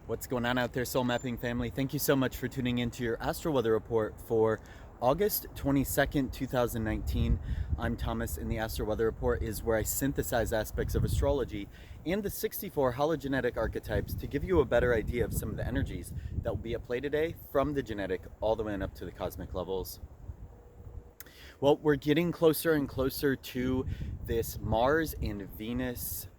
What's going on out there, soul mapping family? Thank you so much for tuning into your astral weather report for August 22nd, 2019. I'm Thomas, and the Astral Weather Report is where I synthesize aspects of astrology and the 64 hologenetic archetypes to give you a better idea of some of the energies that will be at play today, from the genetic all the way up to the cosmic levels. Well, we're getting closer and closer to this Mars and Venus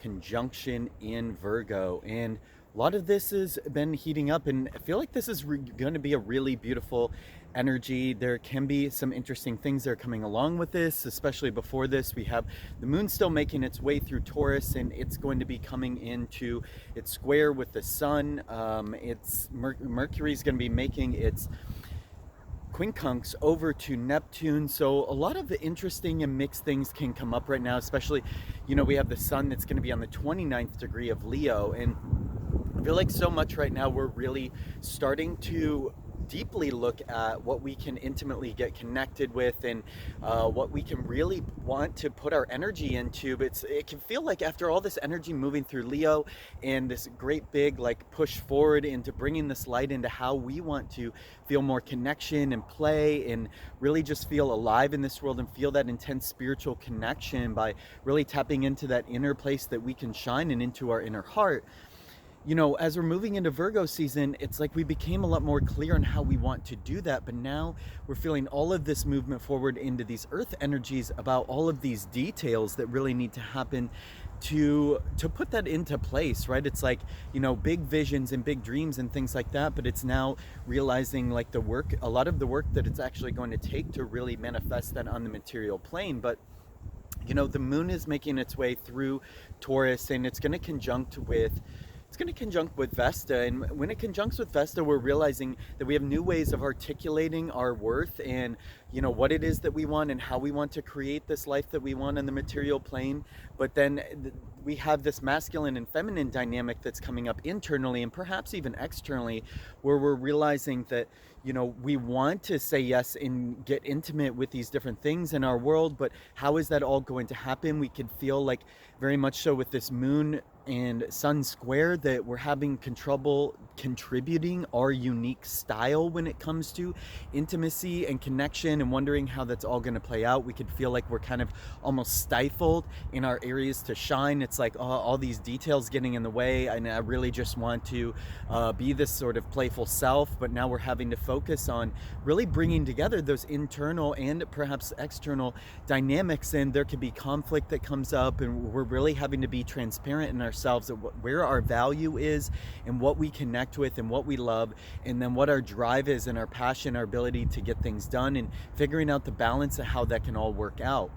conjunction in Virgo, and a lot of this has been heating up, and I feel like this is going to be a really beautiful energy. There can be some interesting things that are coming along with this, especially before this. We have the moon still making its way through Taurus, and it's going to be coming into its square with the sun. Mercury is going to be making its quincunx over to Neptune. So a lot of the interesting and mixed things can come up right now, especially, we have the sun that's going to be on the 29th degree of Leo. And I feel like so much right now we're really starting to deeply look at what we can intimately get connected with, and what we can really want to put our energy into. But it can feel like after all this energy moving through Leo and this great big push forward into bringing this light into how we want to feel more connection and play and really just feel alive in this world and feel that intense spiritual connection by really tapping into that inner place that we can shine and into our inner heart. As we're moving into Virgo season, it's like we became a lot more clear on how we want to do that, but now we're feeling all of this movement forward into these earth energies about all of these details that really need to happen to put that into place, right? It's like, big visions and big dreams and things like that, but it's now realizing a lot of the work that it's actually going to take to really manifest that on the material plane. But the moon is making its way through Taurus, and it's going to conjunct with Vesta. And when it conjuncts with Vesta, we're realizing that we have new ways of articulating our worth and what it is that we want and how we want to create this life that we want on the material plane. But then we have this masculine and feminine dynamic that's coming up internally and perhaps even externally, where we're realizing that we want to say yes and get intimate with these different things in our world, but how is that all going to happen? We could feel like very much so with this moon and sun square that we're having trouble contributing our unique style when it comes to intimacy and connection, and wondering how that's all going to play out. We could feel like we're kind of almost stifled in our areas to shine. It's like all these details getting in the way, and I really just want to be this sort of playful self, but now we're having to focus on really bringing together those internal and perhaps external dynamics, and there could be conflict that comes up, and we're really having to be transparent in ourselves of where our value is and what we connect with and what we love, and then what our drive is and our passion, our ability to get things done, and figuring out the balance of how that can all work out.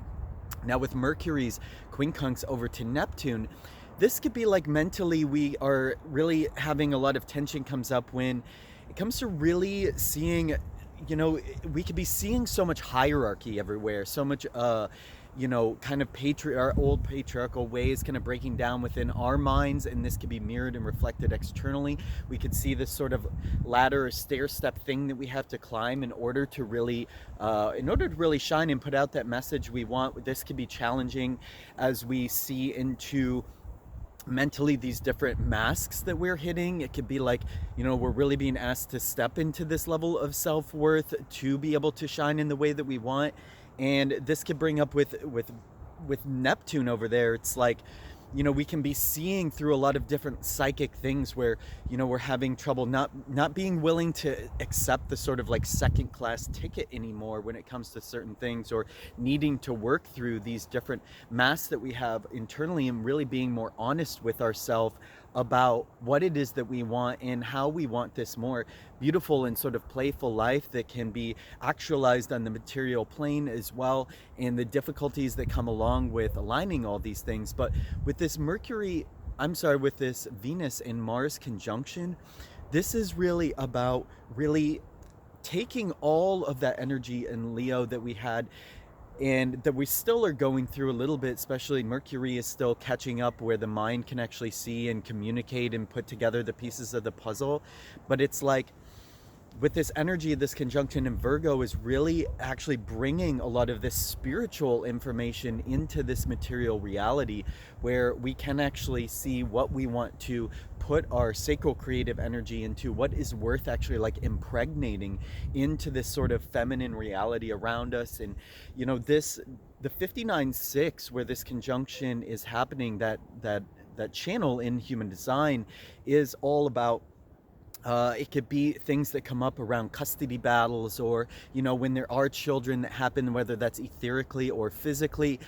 Now with Mercury's quincunx over to Neptune, this could be like mentally we are really having a lot of tension comes up when it comes to really seeing, we could be seeing so much hierarchy everywhere, so much kind of our old patriarchal ways kind of breaking down within our minds, and this could be mirrored and reflected externally. We could see this sort of ladder or stair step thing that we have to climb in order to really shine and put out that message we want. This could be challenging as we see into mentally these different masks that we're hitting. It could be like, we're really being asked to step into this level of self-worth to be able to shine in the way that we want. And this could bring up with Neptune over there. It's like, we can be seeing through a lot of different psychic things where, we're having trouble not being willing to accept the sort of second class ticket anymore when it comes to certain things, or needing to work through these different masks that we have internally, and really being more honest with ourselves about what it is that we want and how we want this more beautiful and sort of playful life that can be actualized on the material plane as well, and the difficulties that come along with aligning all these things. But with this with this Venus and Mars conjunction, this is really about really taking all of that energy in Leo that we had and that we still are going through a little bit. Especially Mercury is still catching up, where the mind can actually see and communicate and put together the pieces of the puzzle. But it's like with this energy, this conjunction in Virgo is really actually bringing a lot of this spiritual information into this material reality, where we can actually see what we want to put our sacral creative energy into, what is worth actually like impregnating into this sort of feminine reality around us. And this, the 59-6, where this conjunction is happening, that channel in human design is all about, it could be things that come up around custody battles, or when there are children that happen, whether that's etherically or physically,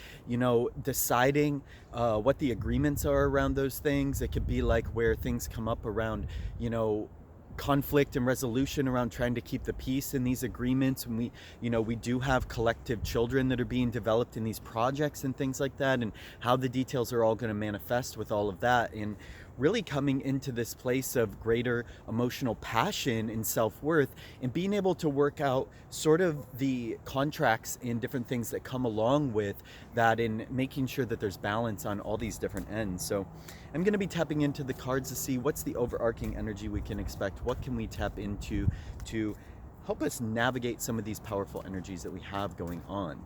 deciding what the agreements are around those things. It could be like where things come up around conflict and resolution around trying to keep the peace in these agreements. And we do have collective children that are being developed in these projects and things like that, and how the details are all going to manifest with all of that, and really coming into this place of greater emotional passion and self-worth, and being able to work out sort of the contracts and different things that come along with that, in making sure that there's balance on all these different ends. So I'm going to be tapping into the cards to see what's the overarching energy we can expect. What can we tap into to help us navigate some of these powerful energies that we have going on.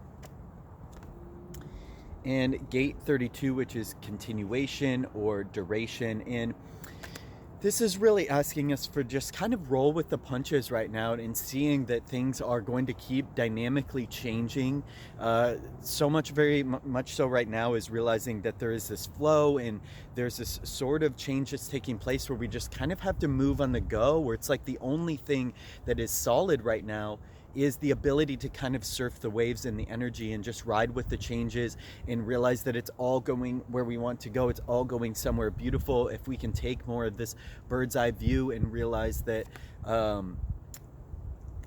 And gate 32, which is continuation or duration. And this is really asking us for just kind of roll with the punches right now, and seeing that things are going to keep dynamically changing. So much, very much so right now, is realizing that there is this flow, and there's this sort of change that's taking place where we just kind of have to move on the go, where it's like the only thing that is solid right now is the ability to kind of surf the waves and the energy and just ride with the changes, and realize that it's all going where we want to go. It's all going somewhere beautiful. If we can take more of this bird's eye view and realize that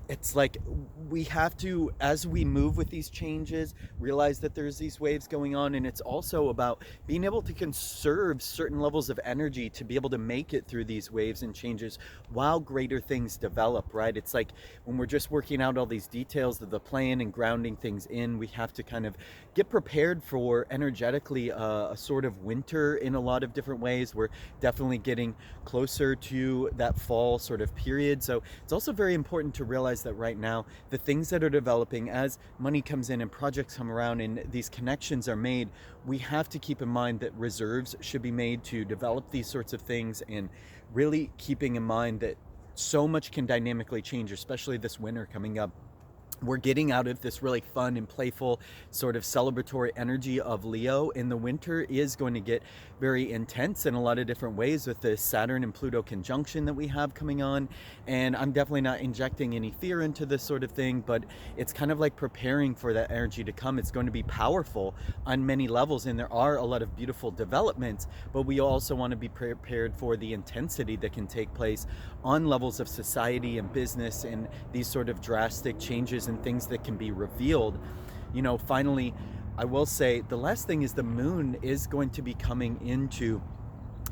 it's like we have to, as we move with these changes, realize that there's these waves going on. And it's also about being able to conserve certain levels of energy to be able to make it through these waves and changes while greater things develop, right? It's like when we're just working out all these details of the plan and grounding things in, we have to kind of get prepared for energetically a sort of winter in a lot of different ways. We're definitely getting closer to that fall sort of period. So it's also very important to realize that right now, the things that are developing, as money comes in and projects come around and these connections are made, we have to keep in mind that reserves should be made to develop these sorts of things, and really keeping in mind that so much can dynamically change, especially this winter coming up. We're getting out of this really fun and playful sort of celebratory energy of Leo, and the winter is going to get very intense in a lot of different ways with the Saturn and Pluto conjunction that we have coming on. And I'm definitely not injecting any fear into this sort of thing, but it's kind of like preparing for that energy to come. It's going to be powerful on many levels, and there are a lot of beautiful developments, but we also want to be prepared for the intensity that can take place on levels of society and business, and these sort of drastic changes and things that can be revealed. Finally, I will say the last thing is the moon is going to be coming into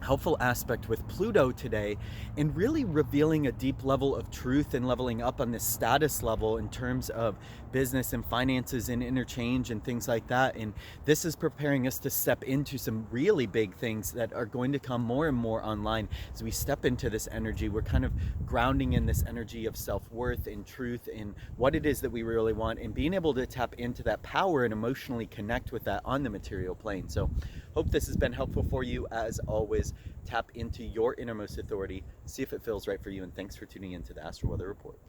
helpful aspect with Pluto today, and really revealing a deep level of truth and leveling up on this status level in terms of business and finances and interchange and things like that. And this is preparing us to step into some really big things that are going to come more and more online as we step into this energy. We're kind of grounding in this energy of self-worth and truth and what it is that we really want, and being able to tap into that power and emotionally connect with that on the material plane. So hope this has been helpful for you. As always, tap into your innermost authority, see if it feels right for you, and thanks for tuning into the Astral Weather Report.